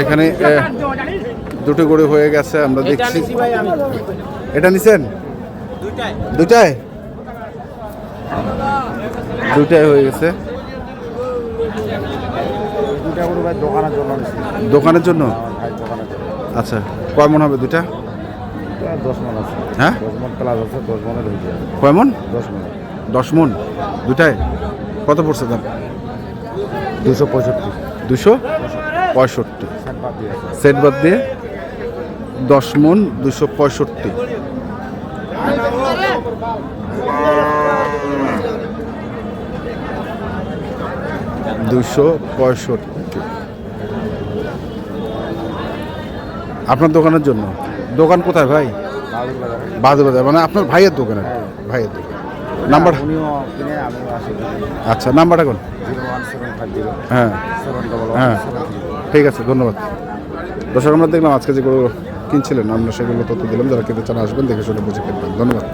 এখানে দুটো গরু হয়ে গেছে আমরা দেখছি। এটা নিছেন দুটায় দুটাই হয়ে গেছে। দোকানের জন্য আচ্ছা, কয় মন হবে দুটা? 10 মণ আছে। হ্যাঁ 10 মণ প্লাস আছে, 10 মণের হয়ে যাবে। কয় মন? 10 মণ। 10 মন দুটায়। কত পড়ছে দাম? 265। 265 সেট বাদ দিয়ে আছে। সেট বাদ দিয়ে 10 মন 265। আপনার দোকানের জন্য। দোকান কোথায় ভাই? বাদুর বাজার, মানে আপনার ভাইয়ের দোকানে? ভাইয়ের দোকান। নাম্বার? আচ্ছা, নাম্বারটা কোন? 01750। হ্যাঁ 711 হ্যাঁ, ঠিক আছে, ধন্যবাদ। দর্শক, আমরা দেখলাম আজকে যে গরু কিনছিলেন, আমরা সেগুলো তথ্য দিলাম। যারা কিনতে চান আসবেন, দেখে শুনে বুঝে কিনবেন। ধন্যবাদ।